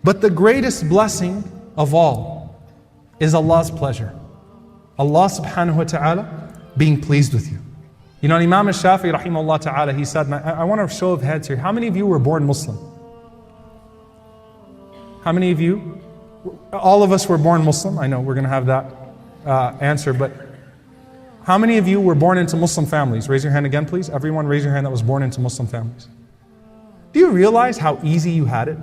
But the greatest blessing of all is Allah's pleasure. Allah subhanahu wa ta'ala being pleased with you. You know, Imam al-Shafi'i rahimahullah ta'ala, he said, I want a show of heads here. How many of you were born Muslim? How many of you? All of us were born Muslim. I know we're going to have that answer, but how many of you were born into Muslim families? Raise your hand again, please. Everyone raise your hand that was born into Muslim families. Do you realize how easy you had it?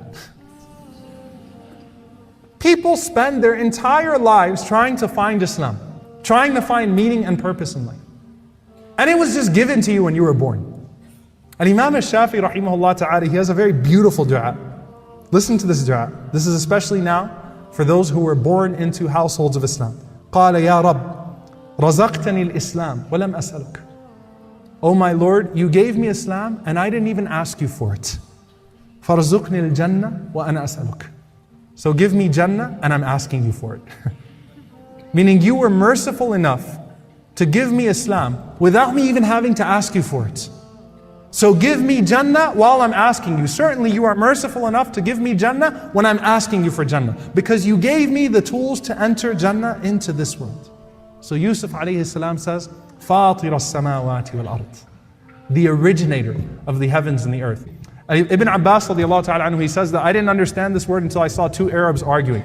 People spend their entire lives trying to find Islam, trying to find meaning and purpose in life. And it was just given to you when you were born. And Imam al-Shafi'i rahimahullah ta'ala, he has a very beautiful dua. Listen to this dua. This is especially now for those who were born into households of Islam. قال يا رب رزقتني الإسلام ولم أسألك. Oh my Lord, you gave me Islam and I didn't even ask you for it. فارزقني الجنة وأنا أسألك. So give me Jannah and I'm asking you for it. Meaning you were merciful enough to give me Islam without me even having to ask you for it. So give me Jannah while I'm asking you. Certainly you are merciful enough to give me Jannah when I'm asking you for Jannah. Because you gave me the tools to enter Jannah into this world. So Yusuf alayhi salam says, فَاطِرَ السَّمَاوَاتِ وَالْأَرْضِ, the originator of the heavens and the earth. Ibn Abbas radiallahu ta'ala anhu, he says that I didn't understand this word until I saw two Arabs arguing.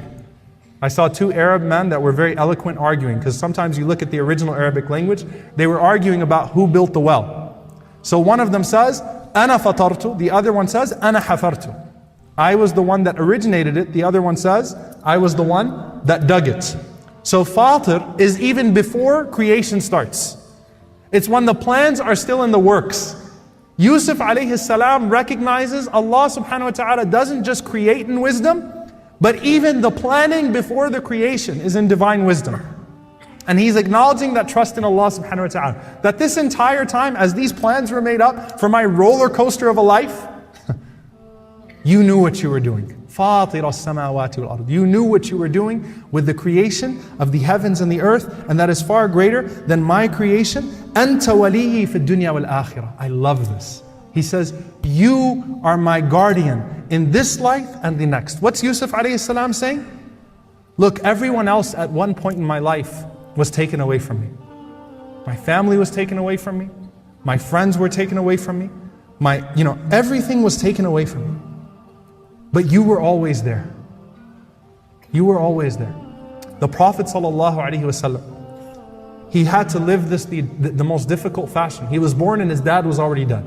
I saw two Arab men that were very eloquent arguing, because sometimes you look at the original Arabic language, they were arguing about who built the well. So one of them says, أَنَا فَطَرْتُ, the other one says, أَنَا حَفَرْتُ. I was the one that originated it, the other one says, I was the one that dug it. So Fatir is even before creation starts. It's when the plans are still in the works. Yusuf alayhi salam recognizes Allah subhanahu wa ta'ala doesn't just create in wisdom, but even the planning before the creation is in divine wisdom. And he's acknowledging that trust in Allah subhanahu wa ta'ala. That this entire time, as these plans were made up for my roller coaster of a life, you knew what you were doing. فَاطِرَ السَّمَاوَاتِ وَالْأَرْضِ. You knew what you were doing with the creation of the heavens and the earth, and that is far greater than my creation. أَنْتَ وَلِيِّي فِي الدُّنْيَا وَالْآخِرَةِ. I love this. He says, you are my guardian in this life and the next. What's Yusuf alayhi salam saying? Look, everyone else at one point in my life was taken away from me. My family was taken away from me. My friends were taken away from me. Everything was taken away from me. But you were always there. You were always there. The Prophet ﷺ, he had to live this the most difficult fashion. He was born and his dad was already dead.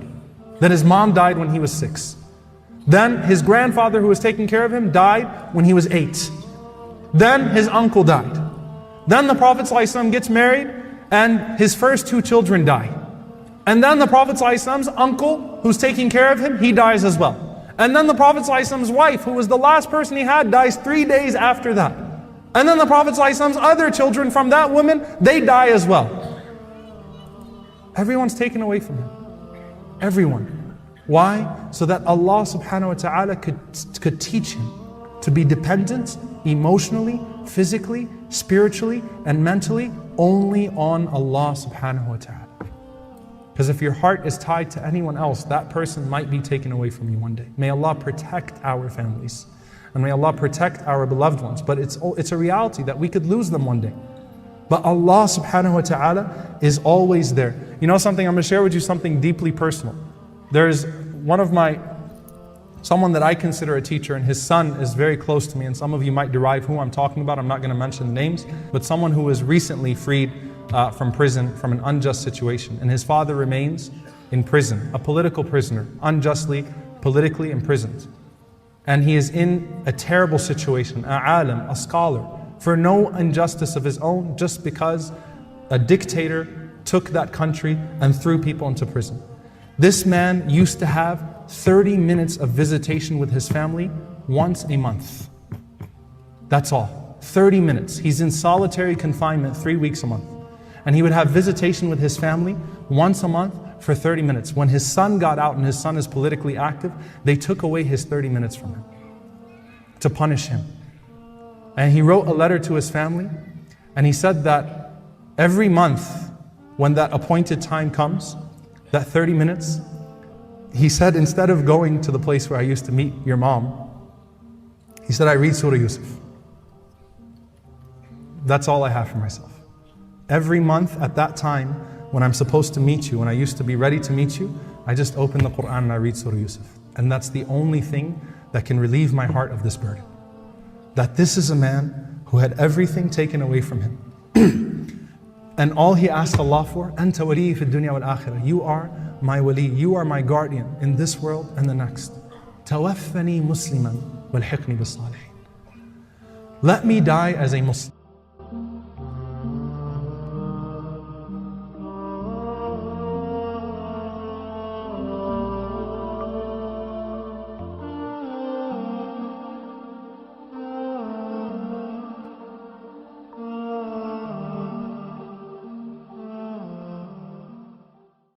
Then his mom died when he was 6. Then his grandfather who was taking care of him died when he was 8. Then his uncle died. Then the Prophet ﷺ gets married and his first 2 children die. And then the Prophet ﷺ's uncle who's taking care of him, he dies as well. And then the Prophet ﷺ's wife, who was the last person he had, dies 3 days after that. And then the Prophet ﷺ's other children from that woman, they die as well. Everyone's taken away from him. Everyone. Why? So that Allah subhanahu wa ta'ala could teach him to be dependent emotionally, physically, spiritually, and mentally only on Allah subhanahu wa ta'ala. Because if your heart is tied to anyone else, that person might be taken away from you one day. May Allah protect our families. And may Allah protect our beloved ones. But it's a reality that we could lose them one day. But Allah subhanahu wa ta'ala is always there. You know something, I'm going to share with you something deeply personal. There's someone that I consider a teacher, and his son is very close to me, and some of you might derive who I'm talking about. I'm not going to mention names, but someone who was recently freed from prison, from an unjust situation. And his father remains in prison, a political prisoner, unjustly, politically imprisoned. And he is in a terrible situation, a alim, a scholar, for no injustice of his own, just because a dictator took that country and threw people into prison. This man used to have 30 minutes of visitation with his family once a month. That's all, 30 minutes. He's in solitary confinement 3 weeks a month. And he would have visitation with his family once a month for 30 minutes. When his son got out, and his son is politically active, they took away his 30 minutes from him to punish him. And he wrote a letter to his family, and he said that every month when that appointed time comes, that 30 minutes, he said, instead of going to the place where I used to meet your mom, He said, I read Surah Yusuf. That's all I have for myself. Every month at that time, when I'm supposed to meet you, when I used to be ready to meet you, I just open the Quran and I read Surah Yusuf. And that's the only thing that can relieve my heart of this burden. That this is a man who had everything taken away from him. And all he asked Allah for, Anta wali fi dunya wal akhirah. You are my wali, you are my guardian in this world and the next. Tawaffani musliman walhiqni bis salihin. Let me die as a Muslim.